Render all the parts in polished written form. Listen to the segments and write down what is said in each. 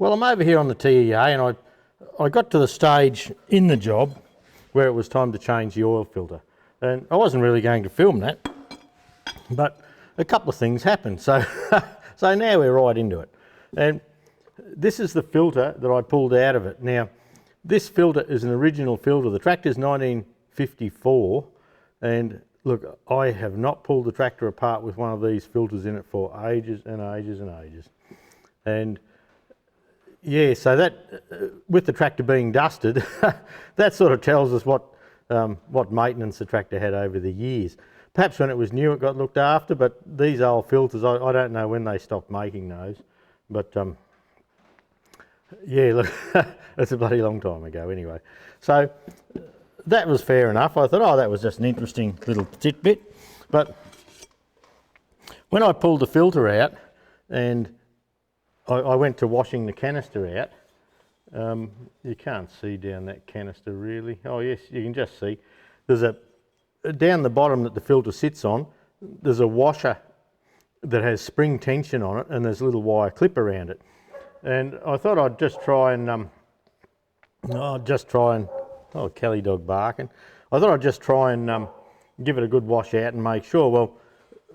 Well, I'm over here on the TEA, and I got to the stage in the job where it was time to change the oil filter. And I wasn't really going to film that, but a couple of things happened. So, so now we're right into it. And this is the filter that I pulled out of it. Now, this filter is an original filter. The tractor's 1954, and look, I have not pulled the tractor apart with one of these filters in it for ages and ages and ages. And yeah, so that, with the tractor being dusted, that sort of tells us what maintenance the tractor had over the years. Perhaps when it was new it got looked after, but these old filters, I don't know when they stopped making those. But yeah, look, it's a bloody long time ago anyway. So that was fair enough. I thought, oh, that was just an interesting little tidbit. But when I pulled the filter out and I went to washing the canister out, you can't see down that canister really. Oh yes, you can just see. There's down the bottom that the filter sits on, there's a washer that has spring tension on it, and there's a little wire clip around it. And I thought I'd just try and, oh, Kelly dog barking. I thought I'd just try and give it a good wash out and make sure. Well,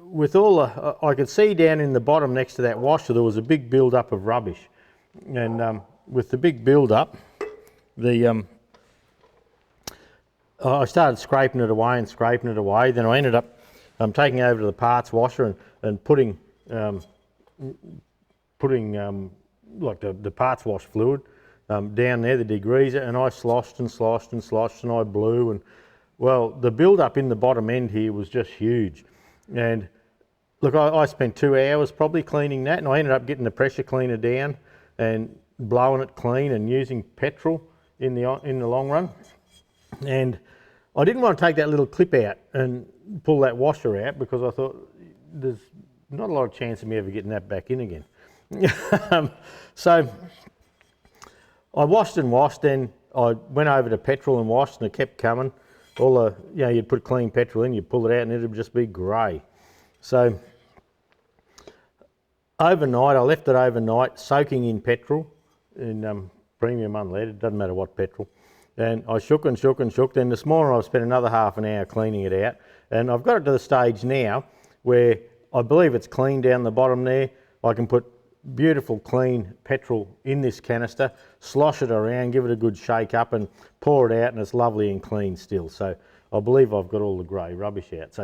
with all the, I could see down in the bottom next to that washer there was a big build up of rubbish. And with the big build up, I started scraping it away and scraping it away. Then I ended up taking over to the parts washer and putting like the parts wash fluid down there, the degreaser, and I sloshed and sloshed and sloshed and I blew, and well, the build up in the bottom end here was just huge. And look, I spent 2 hours probably cleaning that, and I ended up getting the pressure cleaner down and blowing it clean and using petrol in the long run. And I didn't want to take that little clip out and pull that washer out because I thought there's not a lot of chance of me ever getting that back in again. So I washed and washed, then I went over to petrol and washed, and it kept coming. All the, you know, you'd put clean petrol in, you'd pull it out and it would just be grey. So overnight, I left it overnight soaking in petrol, in premium unleaded, it doesn't matter what petrol. And I shook and shook and shook. Then this morning I've spent another half an hour cleaning it out, and I've got it to the stage now where I believe it's clean down the bottom there. I can put beautiful clean petrol in this canister, slosh it around, give it a good shake up and pour it out, and it's lovely and clean still. So I believe I've got all the grey rubbish out.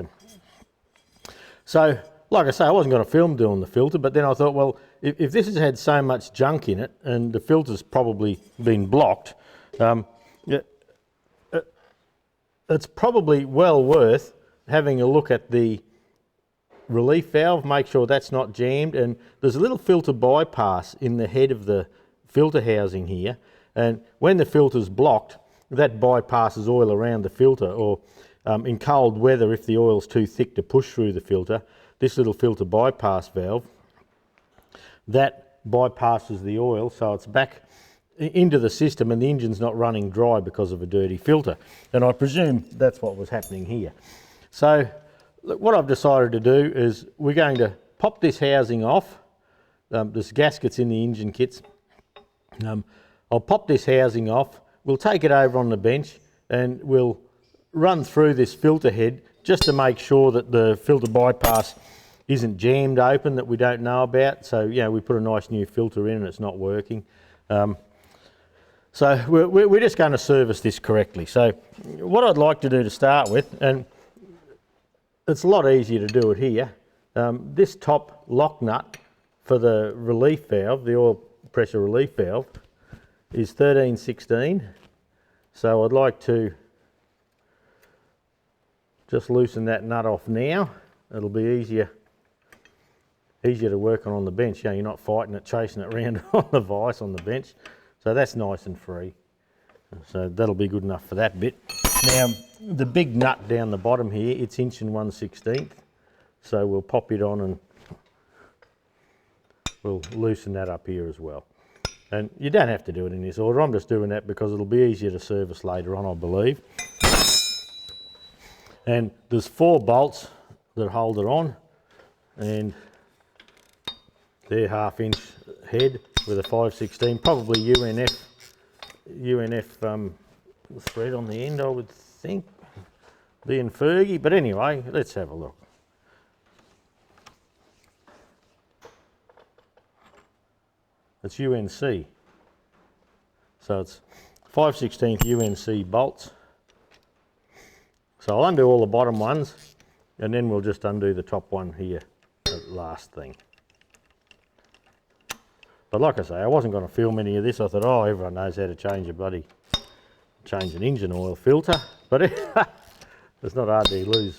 So like I say, I wasn't going to film doing the filter, but then I thought, well, if this has had so much junk in it and the filter's probably been blocked, it's probably well worth having a look at the relief valve, make sure that's not jammed. And there's a little filter bypass in the head of the filter housing here, and when the filter's blocked, that bypasses oil around the filter, or in cold weather, if the oil's too thick to push through the filter, this little filter bypass valve, that bypasses the oil so it's back into the system and the engine's not running dry because of a dirty filter. And I presume that's what was happening here. So look, what I've decided to do is we're going to pop this housing off. There's gaskets in the engine kits. I'll pop this housing off. We'll take it over on the bench and we'll run through this filter head just to make sure that the filter bypass isn't jammed open that we don't know about. So, you know, we put a nice new filter in and it's not working. So we're just going to service this correctly. So what I'd like to do to start with, and it's a lot easier to do it here, this top lock nut for the relief valve, the oil pressure relief valve, is 13/16. So I'd like to just loosen that nut off now. It'll be easier to work on the bench. You know, you're not fighting it, chasing it around on the vise on the bench. So that's nice and free. So that'll be good enough for that bit. Now, the big nut down the bottom here, it's 1/1/16. So we'll pop it on and we'll loosen that up here as well. And you don't have to do it in this order. I'm just doing that because it'll be easier to service later on, I believe. And there's 4 bolts that hold it on, and they're 1/2 inch head. with a 5/16, probably UNF thread on the end, I would think, being Fergie. But anyway, let's have a look. It's UNC, so it's 5/16 UNC bolts. So I'll undo all the bottom ones, and then we'll just undo the top one here, the last thing. But like I say, I wasn't going to film any of this. I thought, oh, everyone knows how to change an engine oil filter. But it's not hard to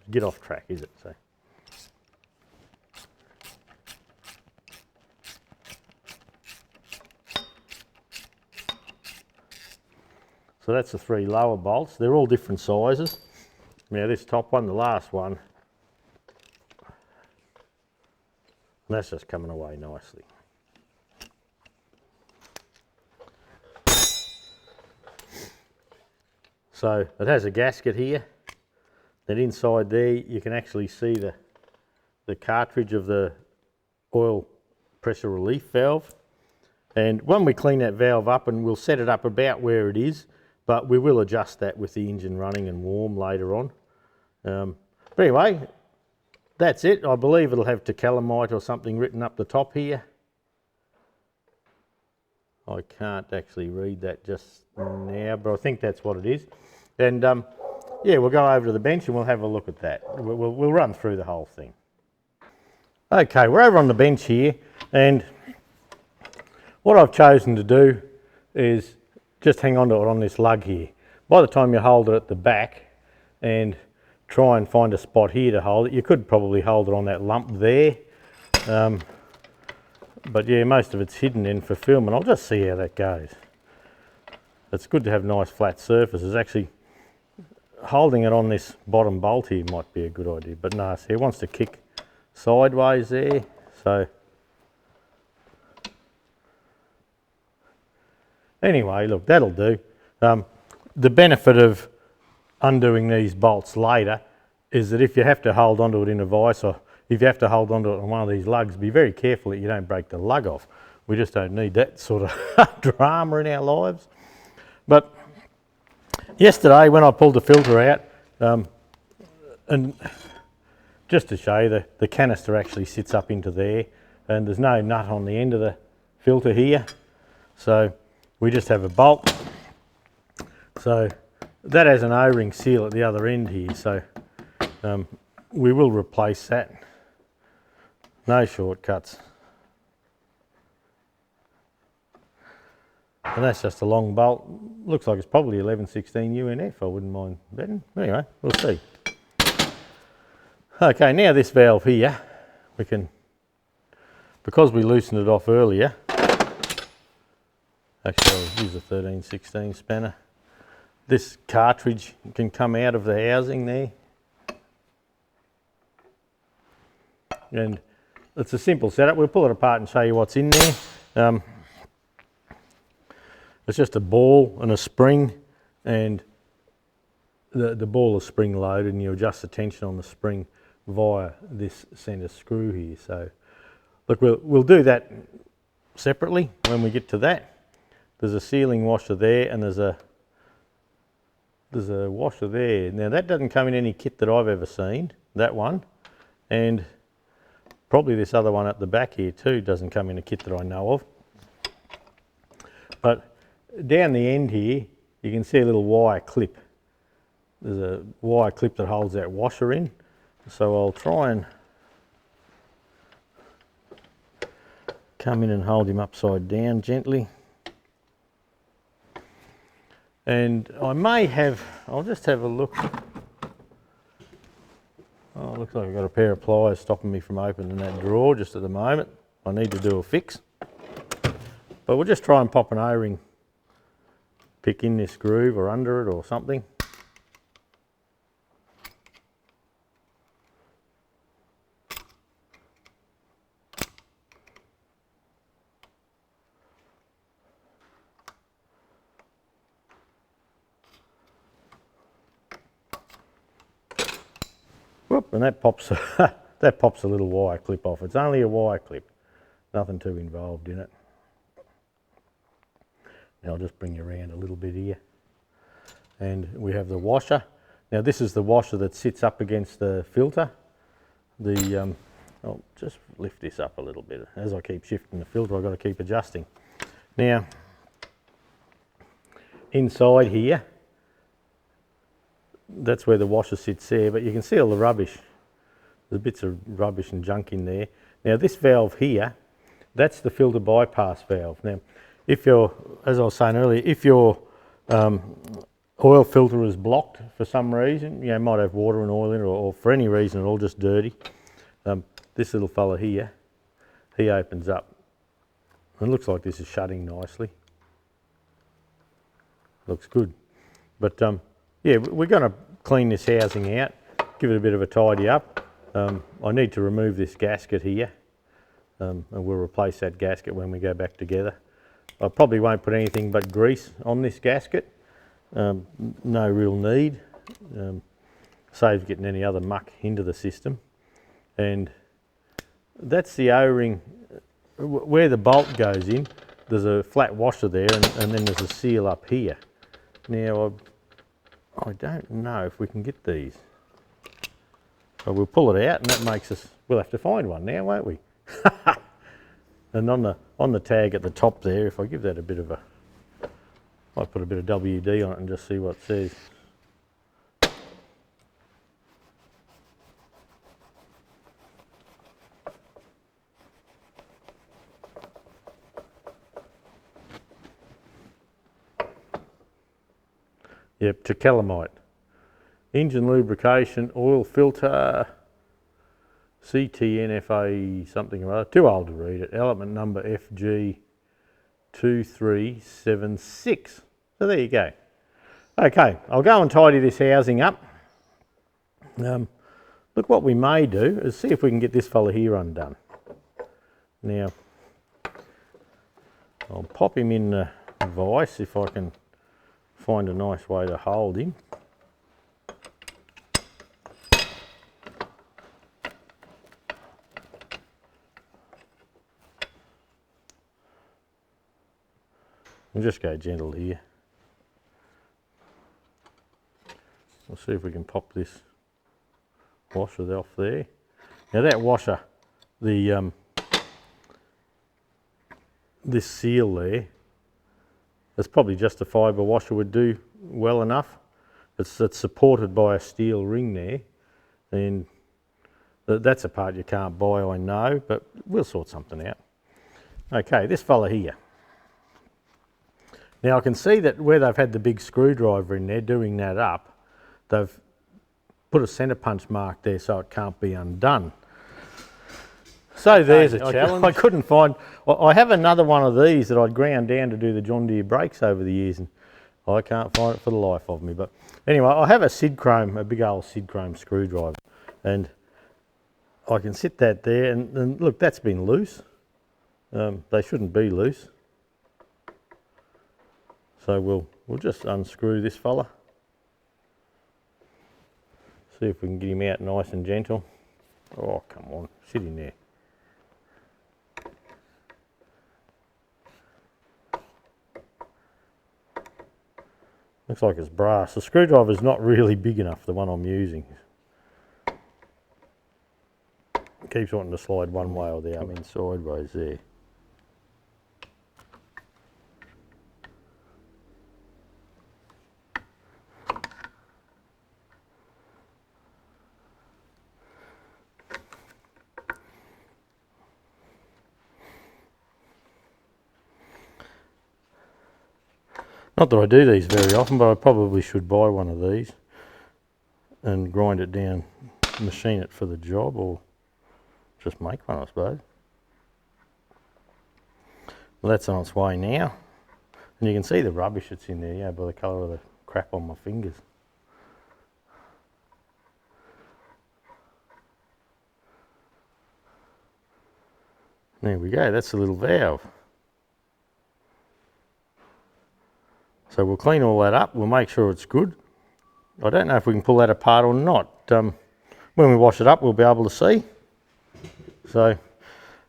get off track, is it? So that's the 3 lower bolts. They're all different sizes. Now this top one, the last one, that's just coming away nicely. So it has a gasket here. Then inside there you can actually see the cartridge of the oil pressure relief valve. And when we clean that valve up, and we'll set it up about where it is, but we will adjust that with the engine running and warm later on. But anyway, that's it. I believe it'll have Tecalemite or something written up the top here. I can't actually read that just now, but I think that's what it is. And yeah, we'll go over to the bench and we'll have a look at that. We'll run through the whole thing. Okay, we're over on the bench here, and what I've chosen to do is just hang on to it on this lug here. By the time you hold it at the back and try and find a spot here to hold it, you could probably hold it on that lump there. But yeah, most of it's hidden in for filming. I'll just see how that goes. It's good to have nice flat surfaces. Actually, holding it on this bottom bolt here might be a good idea, but no, see, it wants to kick sideways there, so anyway, look, that'll do. The benefit of undoing these bolts later is that if you have to hold onto it in a vise, or if you have to hold onto it on one of these lugs, be very careful that you don't break the lug off. We just don't need that sort of drama in our lives. But yesterday when I pulled the filter out, and just to show you, the canister actually sits up into there, and there's no nut on the end of the filter here, so we just have a bolt. So that has an O-ring seal at the other end here, so we will replace that. No shortcuts. And that's just a long bolt. Looks like it's probably 11/16 UNF, I wouldn't mind betting. Anyway, we'll see. Okay, now this valve here, we can, because we loosened it off earlier, actually I'll use a 13/16 spanner. This cartridge can come out of the housing there. And it's a simple setup. We'll pull it apart and show you what's in there. It's just a ball and a spring, and the ball is spring loaded, and you adjust the tension on the spring via this centre screw here. So look, we'll do that separately when we get to that. There's a sealing washer there, and there's a washer there. Now that doesn't come in any kit that I've ever seen, that one, and probably this other one at the back here too doesn't come in a kit that I know of. But down the end here, you can see a little wire clip. There's a wire clip that holds that washer in. So I'll try and come in and hold him upside down gently. And I may have, I'll just have a look. Oh, it looks like I've got a pair of pliers stopping me from opening that drawer just at the moment. I need to do a fix. But we'll just try and pop an O-ring pick in this groove or under it or something. Whoop, and that pops that pops a little wire clip off. It's only a wire clip, nothing too involved in it. Now I'll just bring you around a little bit here. And we have the washer. Now this is the washer that sits up against the filter. I'll just lift this up a little bit. As I keep shifting the filter, I've got to keep adjusting. Now, inside here, that's where the washer sits there, but you can see all the rubbish. There's bits of rubbish and junk in there. Now this valve here, that's the filter bypass valve. Now, if you're, as I was saying earlier, if your oil filter is blocked for some reason, you might have water and oil in it, or for any reason at all, just dirty, this little fella here, he opens up. And it looks like this is shutting nicely. Looks good. But yeah, we're going to clean this housing out, give it a bit of a tidy up. I need to remove this gasket here, and we'll replace that gasket when we go back together. I probably won't put anything but grease on this gasket. No real need. Saves getting any other muck into the system. And that's the O-ring. Where the bolt goes in, there's a flat washer there, and then there's a seal up here. Now, I don't know if we can get these. But we'll pull it out, and that makes us, we'll have to find one now, won't we? And on the tag at the top there, if I give that a bit of a, I put a bit of WD on it and just see what it says. Yep, Tecalemite. Engine lubrication, oil filter, CTNFA something or other. Too old to read it. Element number FG2376. So there you go. Okay, I'll go and tidy this housing up. Look, what we may do is see if we can get this fella here undone. Now, I'll pop him in the vise if I can find a nice way to hold him. We'll just go gentle here. We'll see if we can pop this washer off there. Now that washer, this seal there, it's probably just a fibre washer would do well enough. It's supported by a steel ring there, and that's a part you can't buy, I know, but we'll sort something out. Okay, this fella here. Now I can see that where they've had the big screwdriver in there doing that up, they've put a centre punch mark there so it can't be undone. So there's a challenge. I couldn't find, I have another one of these that I'd ground down to do the John Deere brakes over the years, and I can't find it for the life of me. But anyway, I have a Sid Chrome, a big old Sid Chrome screwdriver, and I can sit that there, and look, that's been loose. They shouldn't be loose. So we'll just unscrew this fella. See if we can get him out nice and gentle. Oh, come on, sit in there. Looks like it's brass. The screwdriver's not really big enough, the one I'm using. It keeps wanting to slide one way or the other. I mean, sideways there. Not that I do these very often, but I probably should buy one of these and grind it down, machine it for the job, or just make one, I suppose. Well, that's on its way now. And you can see the rubbish that's in there, yeah, by the colour of the crap on my fingers. There we go, that's the little valve. So we'll clean all that up, we'll make sure it's good. I don't know if we can pull that apart or not. When we wash it up, we'll be able to see. So,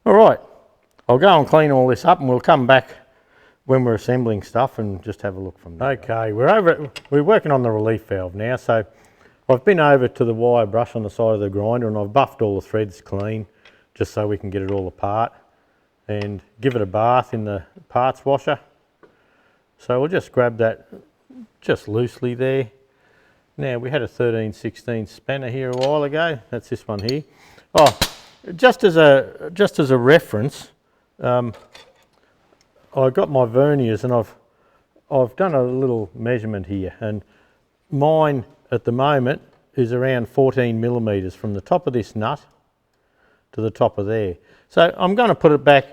all right, I'll go and clean all this up and we'll come back when we're assembling stuff and just have a look from there. Okay, we're working on the relief valve now. So I've been over to the wire brush on the side of the grinder and I've buffed all the threads clean just so we can get it all apart and give it a bath in the parts washer. So we'll just grab that just loosely there. Now we had a 13/16 spanner here a while ago. That's this one here. Oh, just as a reference, I got my verniers and I've done a little measurement here, and mine at the moment is around 14 millimeters from the top of this nut to the top of there. So I'm going to put it back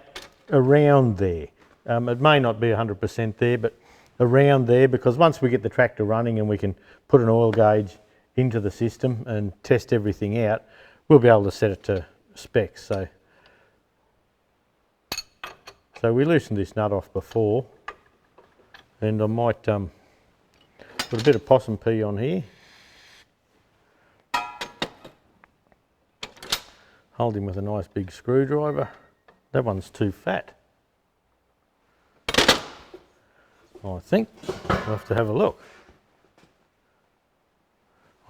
around there. It may not be 100% there, but around there, because once we get the tractor running and we can put an oil gauge into the system and test everything out, we'll be able to set it to specs. So we loosened this nut off before, and I might put a bit of possum pea on here. Hold him with a nice big screwdriver. That one's too fat. I think we'll have to have a look.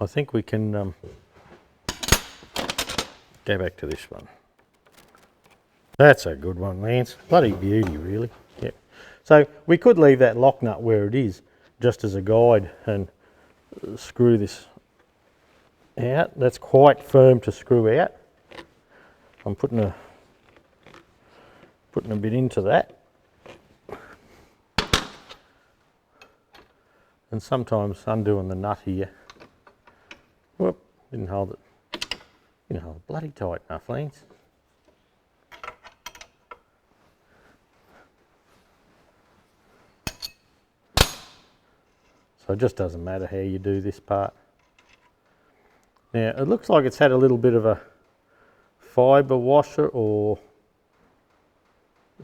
I think we can go back to this one. That's a good one, Lance. Bloody beauty, really. Yeah. So we could leave that lock nut where it is, just as a guide, and screw this out. That's quite firm to screw out. I'm putting a bit into that. And sometimes undoing the nut here. Whoop, didn't hold it. Didn't hold it bloody tight enough, Lance. So it just doesn't matter how you do this part. Now it looks like it's had a little bit of a fibre washer or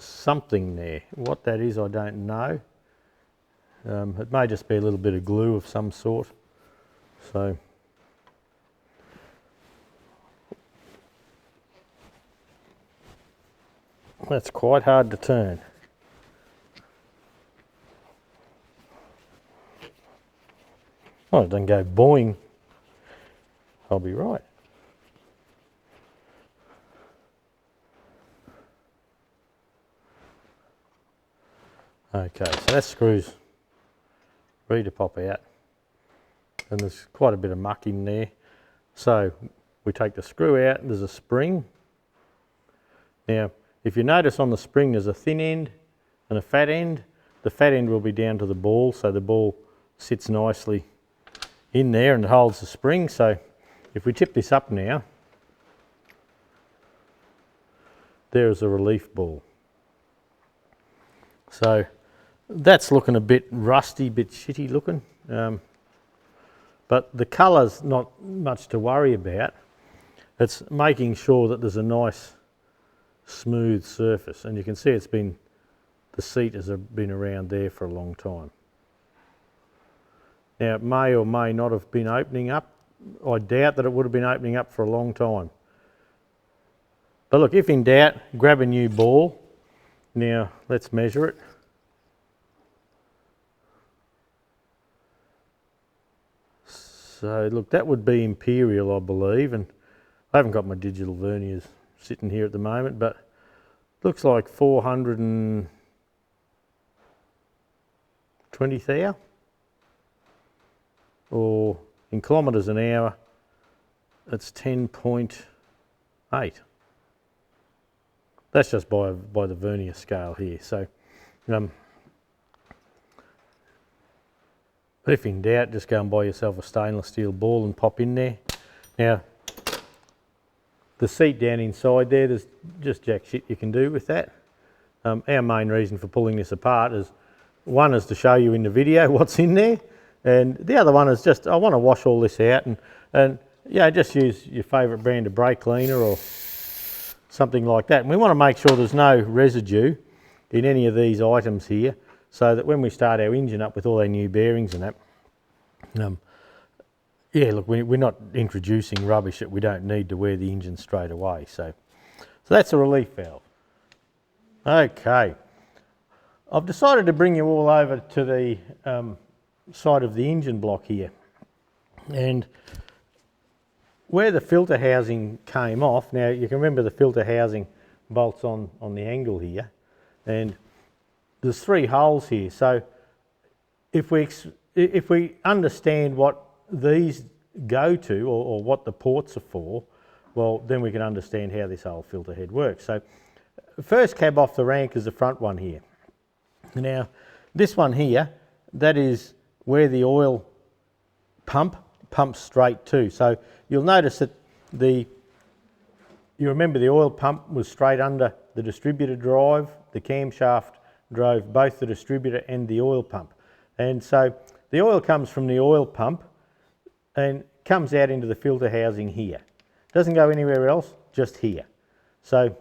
something there. What that is, I don't know. It may just be a little bit of glue of some sort. So that's quite hard to turn. Oh, it doesn't go boing. I'll be right. Okay, so that screw's ready to pop out, and there's quite a bit of muck in there. So we take the screw out, there's a spring. Now if you notice on the spring there's a thin end and a fat end. The fat end will be down to the ball, so the ball sits nicely in there and holds the spring. So if we tip this up now, there's a relief ball. So that's looking a bit rusty, bit shitty looking, but the colour's not much to worry about. It's making sure that there's a nice smooth surface, and you can see the seat has been around there for a long time. Now it may or may not have been opening up. I doubt that it would have been opening up for a long time. But look, if in doubt, grab a new ball. Now let's measure it. So look, that would be imperial, I believe, and I haven't got my digital verniers sitting here at the moment, but looks like 420 thou, or in kilometres an hour, it's 10.8. That's just by the vernier scale here. So if in doubt, just go and buy yourself a stainless steel ball and pop in there. Now, the seat down inside there's just jack shit you can do with that. Our main reason for pulling this apart is, one is to show you in the video what's in there, and the other one is just, I want to wash all this out and yeah, just use your favourite brand of brake cleaner or something like that. And we want to make sure there's no residue in any of these items here, so that when we start our engine up with all our new bearings and that, yeah, look, we're not introducing rubbish that we don't need to wear the engine straight away. So that's a relief valve. Okay, I've decided to bring you all over to the side of the engine block here, and where the filter housing came off. Now you can remember the filter housing bolts on the angle here, and there's 3 holes here. So if we understand what these go to, or what the ports are for, well, then we can understand how this whole filter head works. So the first cab off the rank is the front one here. Now this one here, that is where the oil pumps straight to. So you'll notice that you remember the oil pump was straight under the distributor drive. The camshaft drove both the distributor and the oil pump. And so the oil comes from the oil pump and comes out into the filter housing here. Doesn't go anywhere else, just here. So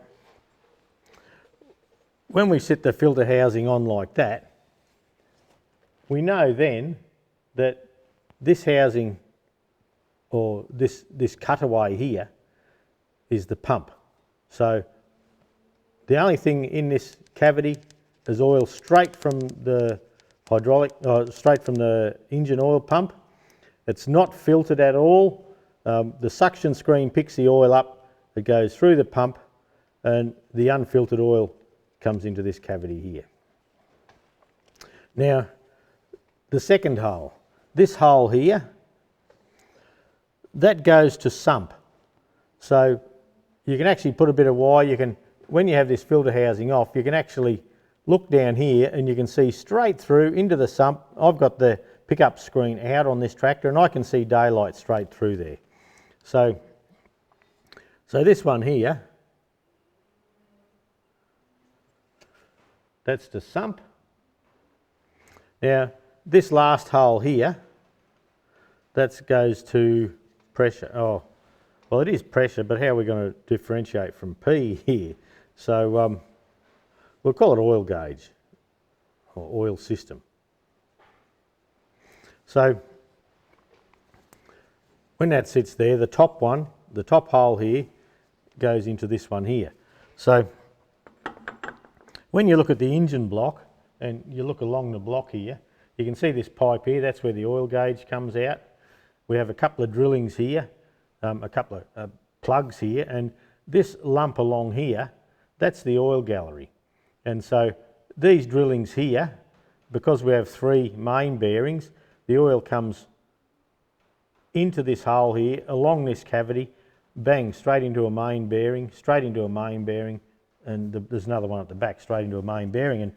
when we set the filter housing on like that, we know then that this housing, or this cutaway here, is the pump. So the only thing in this cavity is oil straight from the straight from the engine oil pump. It's not filtered at all. The suction screen picks the oil up, it goes through the pump, and the unfiltered oil comes into this cavity here. Now the second hole, this hole here, that goes to sump. So you can actually put a bit of wire, when you have this filter housing off, you can actually look down here and you can see straight through into the sump. I've got the pickup screen out on this tractor and I can see daylight straight through there. So this one here, that's the sump. Now this last hole here, that goes to pressure. Oh, well, it is pressure, but how are we going to differentiate from P here? So we'll call it oil gauge or oil system. So when that sits there, the top one, the top hole here, goes into this one here. So when you look at the engine block and you look along the block here, you can see this pipe here, that's where the oil gauge comes out. We have a couple of drillings here, a couple of plugs here, and this lump along here, that's the oil gallery. And so these drillings here, because we have 3 main bearings, the oil comes into this hole here, along this cavity, bang, straight into a main bearing, straight into a main bearing, and there's another one at the back, straight into a main bearing.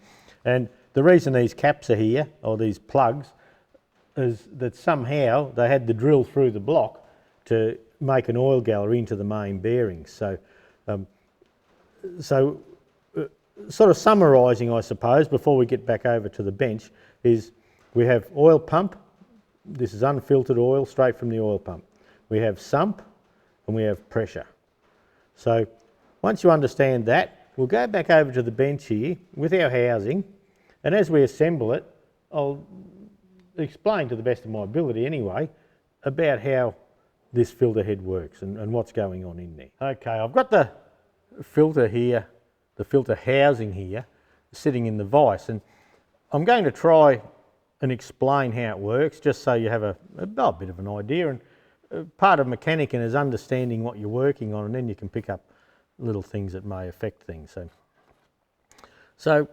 And the reason these caps are here, or these plugs, is that somehow they had to drill through the block to make an oil gallery into the main bearings. So, sort of summarising, I suppose, before we get back over to the bench, is we have oil pump. This is unfiltered oil straight from the oil pump. We have sump and we have pressure. So once you understand that, we'll go back over to the bench here with our housing, and as we assemble it, I'll explain to the best of my ability anyway about how this filter head works and what's going on in there. Okay, I've got the filter here, the filter housing here, sitting in the vise, and I'm going to try and explain how it works, just so you have a bit of an idea. And part of mechanicking is understanding what you're working on, and then you can pick up little things that may affect things. So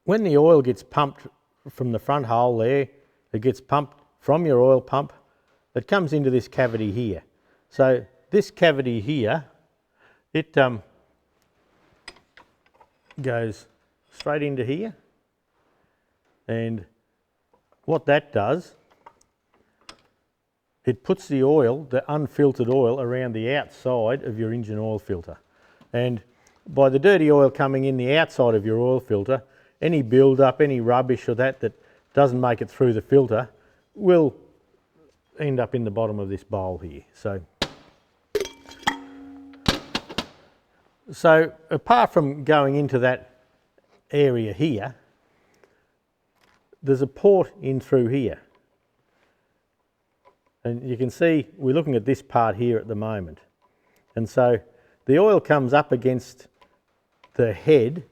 when the oil gets pumped from the front hole there, it gets pumped from your oil pump, it comes into this cavity here. So this cavity here, it goes straight into here, and what that does, it puts the oil, the unfiltered oil, around the outside of your engine oil filter. And by the dirty oil coming in the outside of your oil filter, any build-up, any rubbish or that doesn't make it through the filter will end up in the bottom of this bowl here. So apart from going into that area here, there's a port in through here. And you can see we're looking at this part here at the moment. And so the oil comes up against the head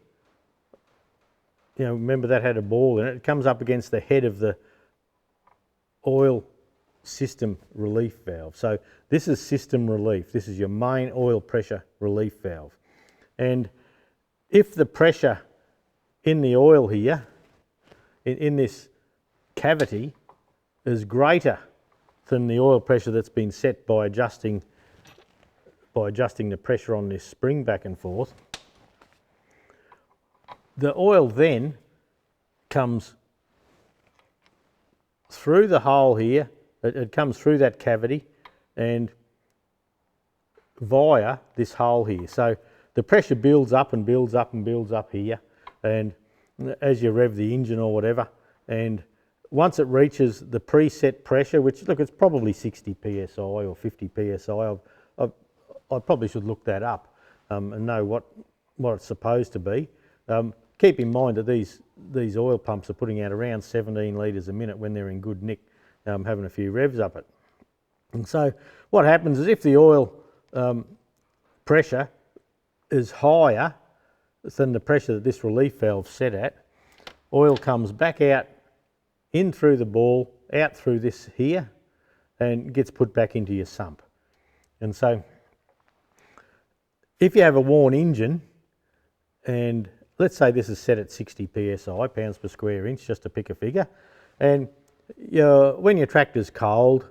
remember that had a ball in it. It comes up against the head of the oil system relief valve. So this is system relief. This is your main oil pressure relief valve. And if the pressure in the oil here, in this cavity, is greater than the oil pressure that's been set by adjusting the pressure on this spring back and forth, the oil then comes through the hole here. It comes through that cavity and via this hole here. So the pressure builds up and builds up and builds up here, and as you rev the engine or whatever, and once it reaches the preset pressure, which, look, it's probably 60 psi or 50 psi. I probably should look that up and know what it's supposed to be. Keep in mind that these oil pumps are putting out around 17 litres a minute when they're in good nick, having a few revs up it. And so what happens is if the oil pressure is higher than the pressure that this relief valve's set at, oil comes back out in through the ball, out through this here, and gets put back into your sump. And so if you have a worn engine, and let's say this is set at 60 psi, pounds per square inch, just to pick a figure, and when your tractor's cold,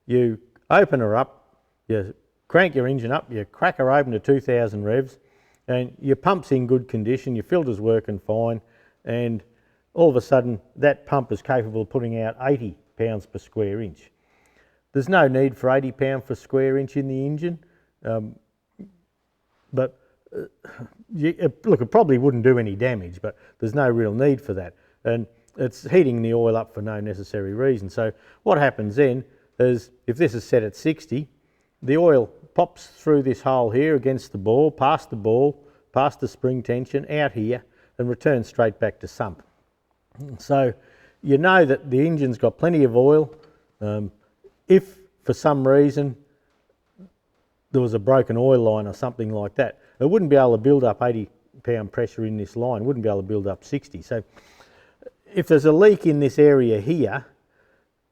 you open her up, you crank your engine up, you crack her open to 2,000 revs, and your pump's in good condition, your filter's working fine, and all of a sudden that pump is capable of putting out 80 pounds per square inch. There's no need for 80 pounds per square inch in the engine, but look, it probably wouldn't do any damage, but there's no real need for that. And it's heating the oil up for no necessary reason. So what happens then is, if this is set at 60, the oil pops through this hole here against the ball, past the spring tension, out here, and returns straight back to sump. So you know that the engine's got plenty of oil. If for some reason there was a broken oil line or something like that, it wouldn't be able to build up 80 pound pressure in this line, wouldn't be able to build up 60. So if there's a leak in this area here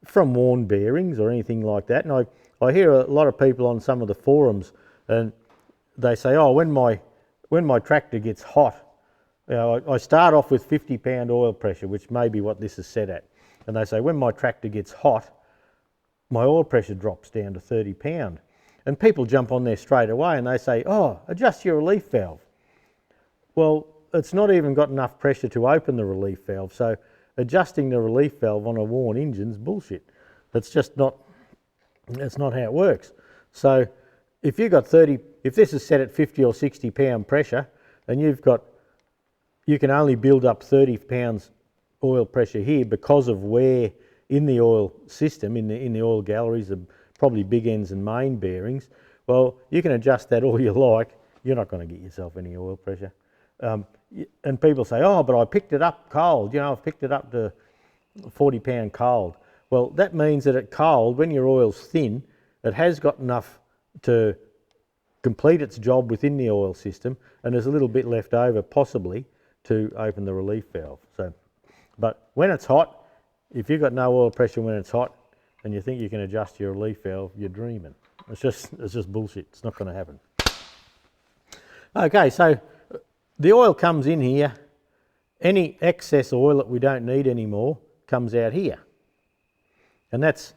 from worn bearings or anything like that, and I hear a lot of people on some of the forums, and they say, oh, when my tractor gets hot, I start off with 50 pound oil pressure, which may be what this is set at, and they say when my tractor gets hot, my oil pressure drops down to 30 pound. And people jump on there straight away and they say, oh, adjust your relief valve. Well, it's not even got enough pressure to open the relief valve, so adjusting the relief valve on a worn engine's bullshit. That's just not, that's not how it works. So if you've got if this is set at 50 or 60 pound pressure, and you can only build up 30 pounds oil pressure here because of where in the oil system, in the oil galleries, probably big ends and main bearings, well, you can adjust that all you like, you're not going to get yourself any oil pressure. And people say, oh, but I picked it up cold, I've picked it up to 40 pound cold. Well, that means that at cold, when your oil's thin, it has got enough to complete its job within the oil system, and there's a little bit left over possibly to open the relief valve. So, but when it's hot, if you've got no oil pressure when it's hot, and you think you can adjust your relief valve, you're dreaming. It's just bullshit. It's not going to happen. Okay, so the oil comes in here. Any excess oil that we don't need anymore comes out here, and that's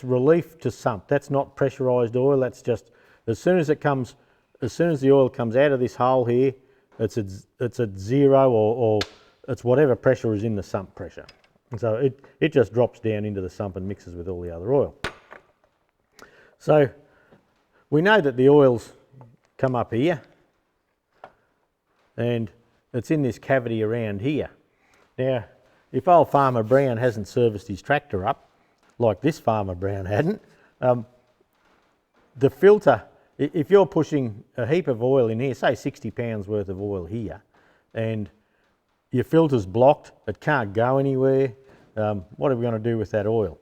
relief to sump. That's not pressurised oil. That's just as soon as the oil comes out of this hole here, it's at zero or it's whatever pressure is in the sump pressure. And so it just drops down into the sump and mixes with all the other oil. So we know that the oils come up here and it's in this cavity around here. Now, if old Farmer Brown hasn't serviced his tractor up, like this Farmer Brown hadn't, the filter, if you're pushing a heap of oil in here, say 60 pounds worth of oil here, and your filter's blocked, it can't go anywhere, what are we going to do with that oil?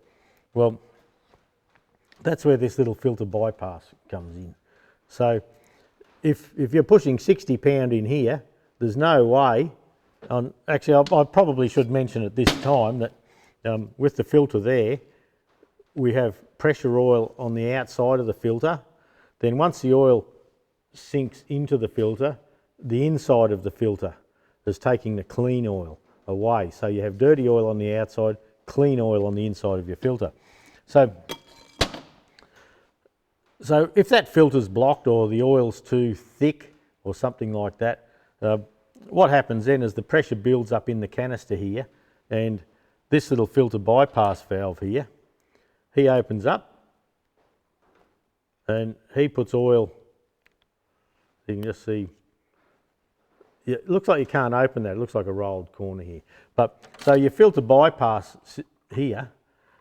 Well, that's where this little filter bypass comes in. So if you're pushing 60 pound in here, there's no way Actually, I probably should mention at this time that with the filter there, we have pressure oil on the outside of the filter. Then once the oil sinks into the filter, the inside of the filter is taking the clean oil away. So you have dirty oil on the outside, clean oil on the inside of your filter. So if that filter's blocked or the oil's too thick or something like that, what happens then is the pressure builds up in the canister here, and this little filter bypass valve here, he opens up and he puts oil. You can just see, it looks like you can't open that, it looks like a rolled corner here. But so your filter bypass here,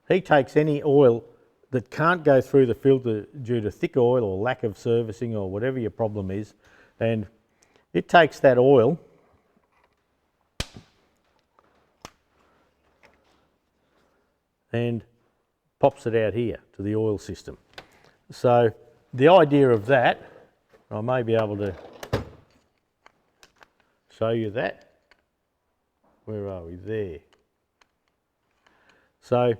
he takes any oil that can't go through the filter due to thick oil or lack of servicing or whatever your problem is, and it takes that oil and pops it out here to the oil system. So the idea of that, I may be able to show you that. Where are we? There. So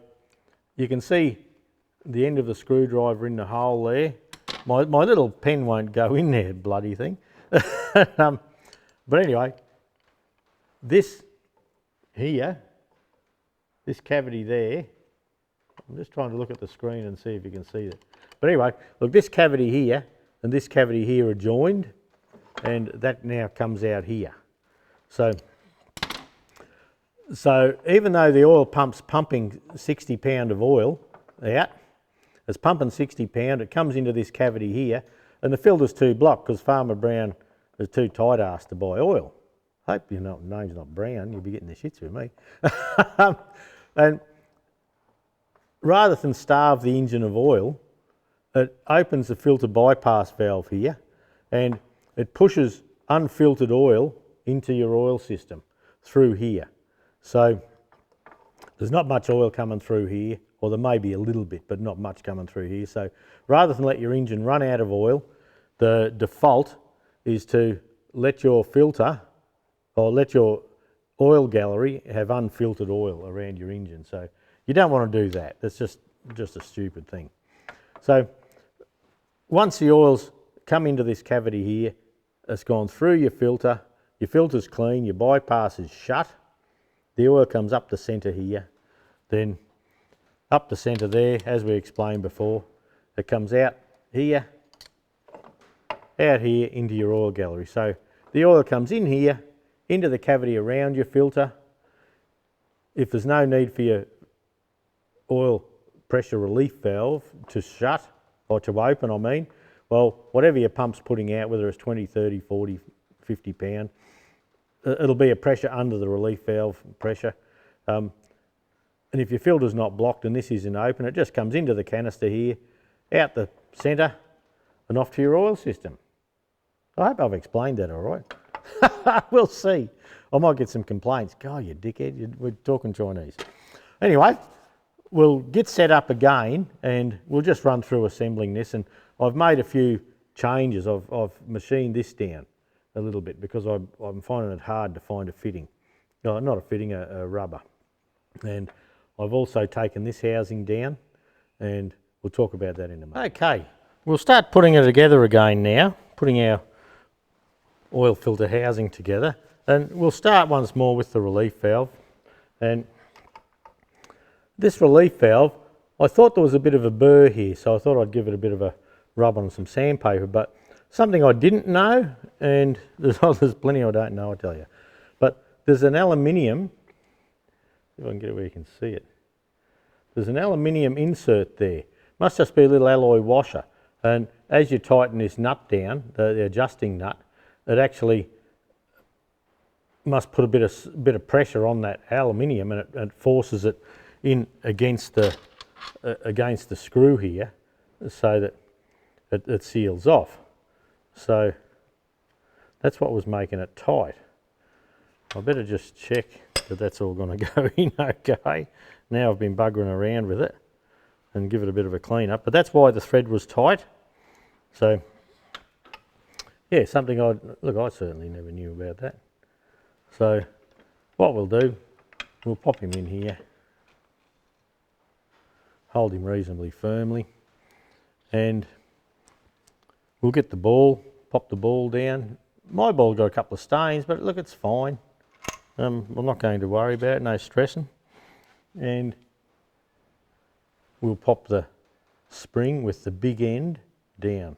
you can see the end of the screwdriver in the hole there. My little pen won't go in there, bloody thing. But anyway, this here, this cavity there, I'm just trying to look at the screen and see if you can see that. But anyway, look, this cavity here and this cavity here are joined, and that now comes out here. So even though the oil pump's pumping 60 pound of oil out, it's pumping 60 pound, it comes into this cavity here, and the filter's too blocked because Farmer Brown is too tight ass to buy oil. Hope your name's not Brown, you'll be getting the shits with me. And rather than starve the engine of oil, it opens the filter bypass valve here and it pushes unfiltered oil into your oil system through here. So there's not much oil coming through here, or there may be a little bit, but not much coming through here. So rather than let your engine run out of oil, the default is to let your filter or let your oil gallery have unfiltered oil around your engine. So you don't want to do that. That's just a stupid thing. So once the oil's come into this cavity here, it's gone through your filter's clean, your bypass is shut, the oil comes up the centre here, then up the centre there, as we explained before, it comes out here into your oil gallery. So the oil comes in here, into the cavity around your filter. If there's no need for your oil pressure relief valve to shut, or to open I mean, well, whatever your pump's putting out, whether it's 20, 30, 40, 50 pound, it'll be a pressure under the relief valve pressure. And if your filter's not blocked and this isn't open, it just comes into the canister here, out the centre and off to your oil system. I hope I've explained that all right. We'll see. I might get some complaints. God, you dickhead, we're talking Chinese. Anyway, we'll get set up again and we'll just run through assembling this, and I've made a few changes. I've machined this down a little bit because I'm finding it hard to find a fitting. No, not a fitting, a rubber. And I've also taken this housing down, and we'll talk about that in a moment. Okay, we'll start putting it together again now, putting our oil filter housing together, and we'll start once more with the relief valve. And this relief valve, I thought there was a bit of a burr here, so I thought I'd give it a bit of a rub on some sandpaper, but something I didn't know, and there's plenty I don't know, I tell you, but there's an aluminium, if I can get it where you can see it, there's an aluminium insert there. Must just be a little alloy washer, and as you tighten this nut down, the adjusting nut, it actually must put a bit of pressure on that aluminium, and it forces it in against the screw here, so that it seals off. So that's what was making it tight. I better just check that that's all going to go in okay. Now I've been buggering around with it and give it a bit of a clean up, but that's why the thread was tight. So yeah, something I certainly never knew about that. So what we'll do, we'll pop him in here, hold him reasonably firmly, and we'll get the ball, pop the ball down. My ball got a couple of stains, but look, it's fine. I'm not going to worry about it, no stressing. And we'll pop the spring with the big end down.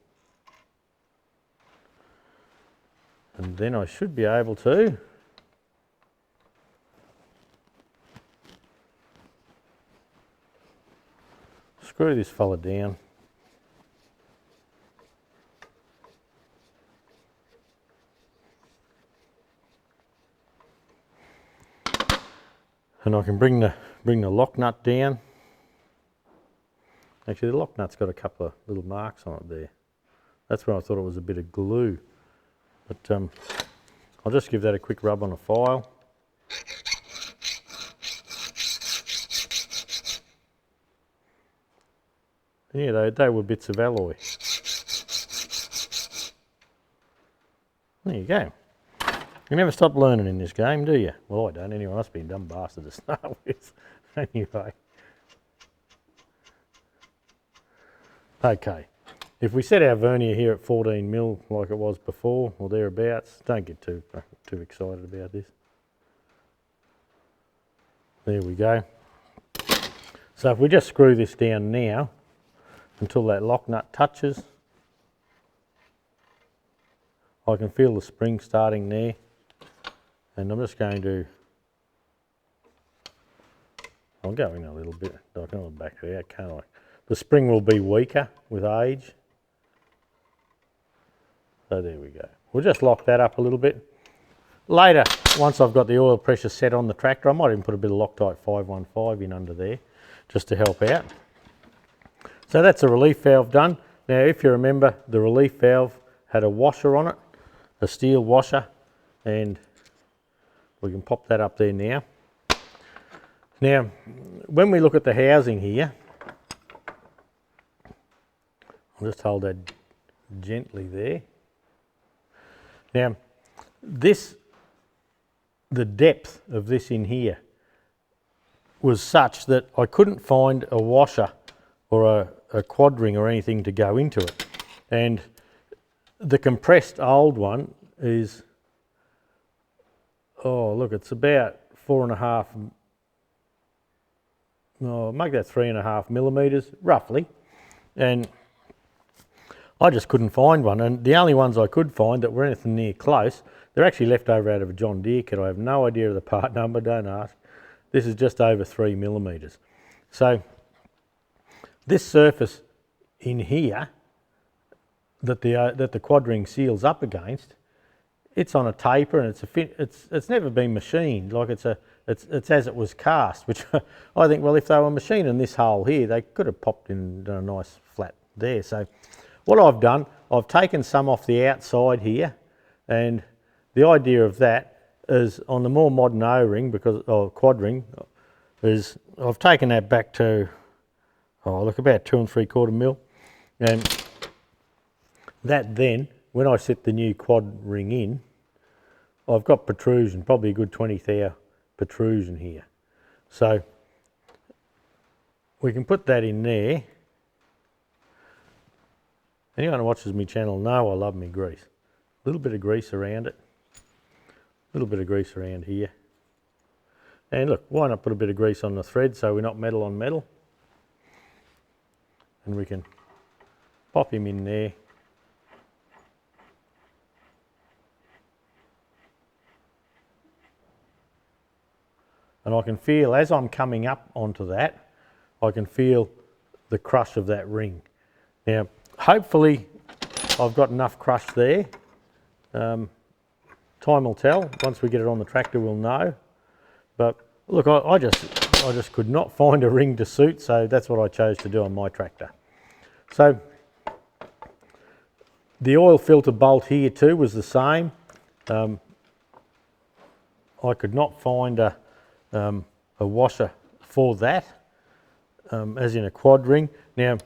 And then I should be able to screw this fella down. And I can bring the lock nut down. Actually, the lock nut's got a couple of little marks on it there. That's where I thought it was a bit of glue. But I'll just give that a quick rub on a file. Yeah, they were bits of alloy. There you go. You never stop learning in this game, do you? Well, I don't anyway. I must be a dumb bastard to start with. Anyway. Okay. If we set our vernier here at 14 mil like it was before, or thereabouts, don't get too excited about this. There we go. So if we just screw this down now, until that lock nut touches, I can feel the spring starting there. And I'm just going to, I'll go in a little bit, I can back it out, can't I? The spring will be weaker with age. So there we go. We'll just lock that up a little bit. Later, once I've got the oil pressure set on the tractor, I might even put a bit of Loctite 515 in under there, just to help out. So that's a relief valve done. Now if you remember, the relief valve had a washer on it, a steel washer, and we can pop that up there now. Now, when we look at the housing here, I'll just hold that gently there. Now, the depth of this in here was such that I couldn't find a washer or a quad ring or anything to go into it. And the compressed old one is, oh look, it's about 4.5, make that 3.5 millimetres roughly, and I just couldn't find one. And the only ones I could find that were anything near close, they're actually left over out of a John Deere kit. I have no idea of the part number, don't ask. This is just over 3 millimetres. So this surface in here that the quad ring seals up against, it's on a taper, and it's never been machined. Like it's as it was cast, which I think, well, if they were machining this hole here, they could have popped in a nice flat there. So what I've done, I've taken some off the outside here, and the idea of that is on the more modern O-ring, or quad ring, is I've taken that back to, look, about 2 3/4 mil, and that then, when I set the new quad ring in, I've got protrusion, probably a good 20 thou protrusion here. So we can put that in there. Anyone who watches my channel know I love me grease. A little bit of grease around it, a little bit of grease around here. And look, why not put a bit of grease on the thread so we're not metal on metal? And we can pop him in there. And I can feel, as I'm coming up onto that, I can feel the crush of that ring. Now, hopefully I've got enough crush there. Time will tell. Once we get it on the tractor, we'll know. But look, I just could not find a ring to suit, so that's what I chose to do on my tractor. So the oil filter bolt here too was the same. I could not find a washer for that, as in a quad ring. Now,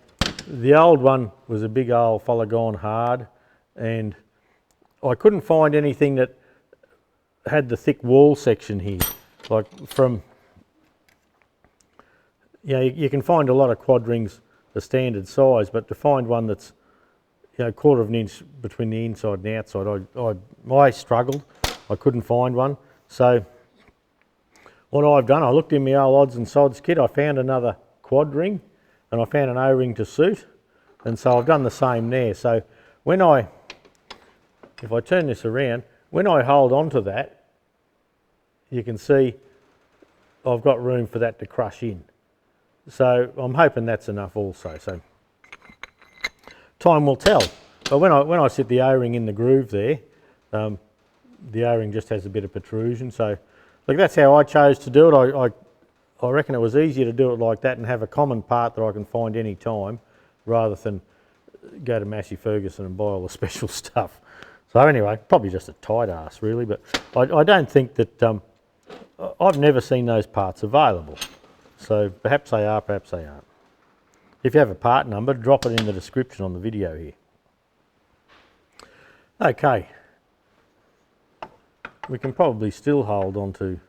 the old one was a big old fella gone hard, and I couldn't find anything that had the thick wall section here. like from, you know, you can find a lot of quad rings the standard size, but to find one that's, you know, 1/4 of an inch between the inside and the outside, I struggled. I couldn't find one. So what I've done, I looked in my old odds and sods kit, I found another quad ring and I found an O-ring to suit. And so I've done the same there. So when if I turn this around, when I hold on to that, you can see I've got room for that to crush in. So I'm hoping that's enough also. So time will tell. But when I sit the O-ring in the groove there, the O-ring just has a bit of protrusion. So look, that's how I chose to do it. I reckon it was easier to do it like that and have a common part that I can find any time, rather than go to Massey Ferguson and buy all the special stuff. So anyway, probably just a tight ass really, but I don't think that, I've never seen those parts available. So perhaps they are, perhaps they aren't. If you have a part number, drop it in the description on the video here. Okay, we can probably still hold on to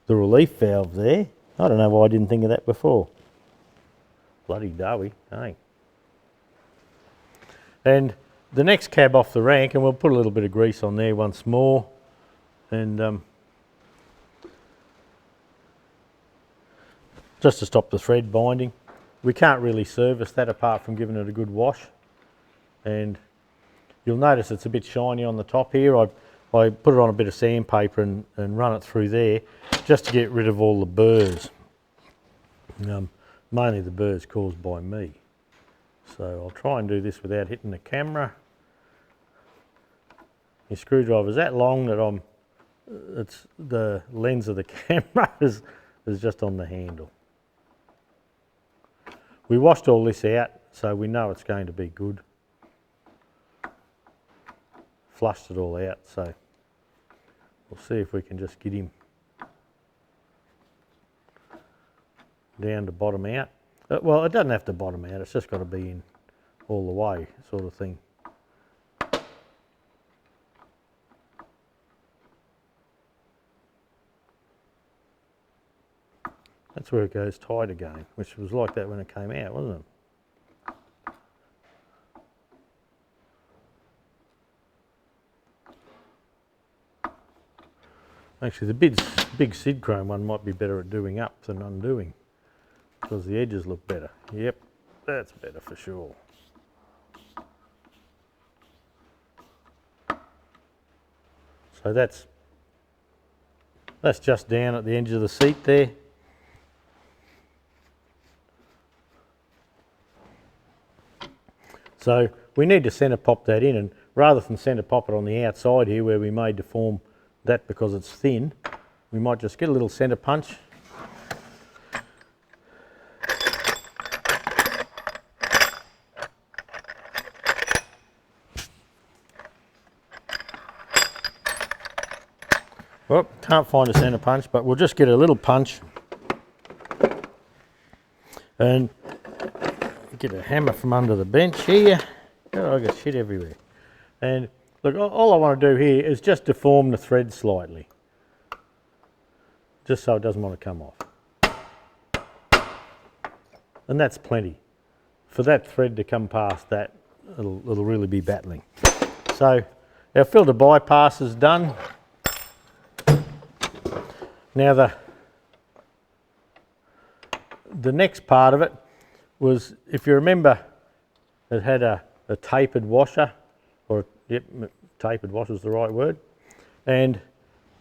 the relief valve there. I don't know why I didn't think of that before. Bloody doughy, hey. And the next cab off the rank, and we'll put a little bit of grease on there once more, and just to stop the thread binding. We can't really service that apart from giving it a good wash, and you'll notice it's a bit shiny on the top here. I put it on a bit of sandpaper and run it through there just to get rid of all the burrs, mainly the burrs caused by me. So I'll try and do this without hitting the camera. Your screwdriver's that long that it's the lens of the camera is just on the handle. We washed all this out, so we know it's going to be good. Flushed it all out, so we'll see if we can just get him down to bottom out. Well, it doesn't have to bottom out, it's just got to be in all the way, sort of thing. That's where it goes tight again, which was like that when it came out, wasn't it? Actually, the big Sid Chrome one might be better at doing up than undoing, because the edges look better. Yep, that's better for sure. So that's just down at the edge of the seat there. So we need to centre pop that in, and rather than centre pop it on the outside here where we may deform that because it's thin, we might just get a little centre punch. Well, can't find a centre punch, but we'll just get a little punch and get a hammer from under the bench here. Oh, I've got shit everywhere. And look, all I want to do here is just deform the thread slightly, just so it doesn't want to come off. And that's plenty. For that thread to come past that, it'll really be battling. So our filter bypass is done. Now the next part of it was, if you remember, it had a tapered washer, or yep, tapered washer is the right word, and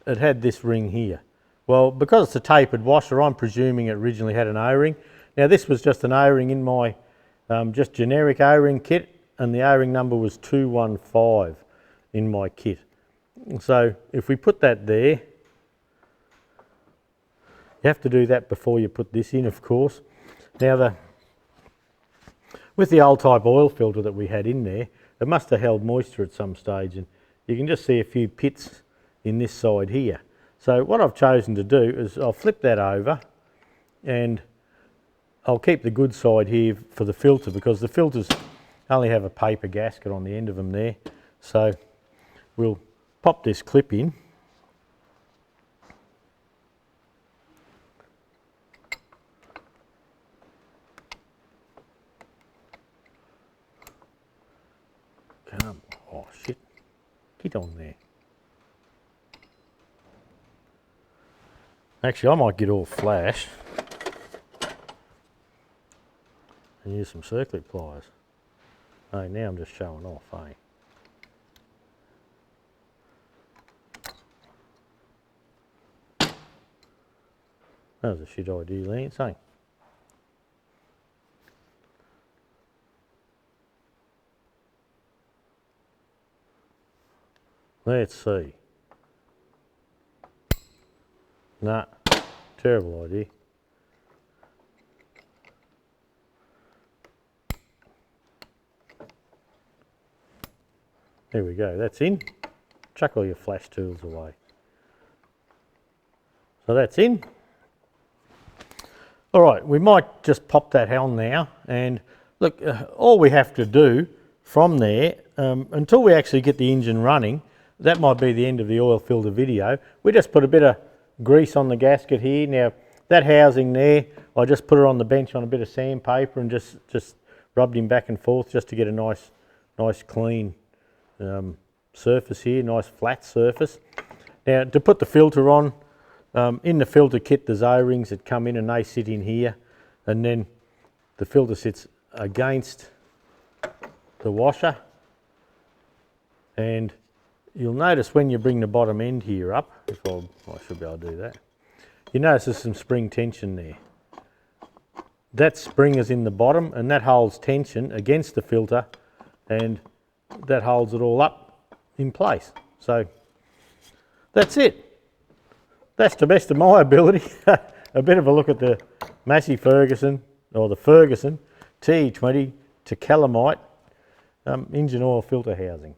it had this ring here. Well, because it's a tapered washer, I'm presuming it originally had an O-ring. Now this was just an O-ring in my just generic O-ring kit, and the O-ring number was 215 in my kit. So if we put that there, you have to do that before you put this in, of course. Now with the old type oil filter that we had in there, it must have held moisture at some stage, and you can just see a few pits in this side here. So what I've chosen to do is I'll flip that over, and I'll keep the good side here for the filter, because the filters only have a paper gasket on the end of them there. So we'll pop this clip in. Actually, I might get all flash and use some circlip pliers. Oh, now I'm just showing off, eh? That was a shit idea, Lance, eh? Let's see. Nah, terrible idea. There we go, that's in. Chuck all your flash tools away. So that's in. All right, we might just pop that on now, and look, all we have to do from there, until we actually get the engine running, that might be the end of the oil filter video. We just put a bit of grease on the gasket here. Now, that housing there, I just put it on the bench on a bit of sandpaper and just rubbed him back and forth just to get a nice clean surface here, nice flat surface. Now, to put the filter on, in the filter kit there's O-rings that come in and they sit in here, and then the filter sits against the washer, and you'll notice when you bring the bottom end here up, if I should be able to do that, you notice there's some spring tension there. That spring is in the bottom and that holds tension against the filter, and that holds it all up in place. So that's it. That's the best of my ability. A bit of a look at the Massey Ferguson, or the Ferguson TE20 Tecalemite engine oil filter housing.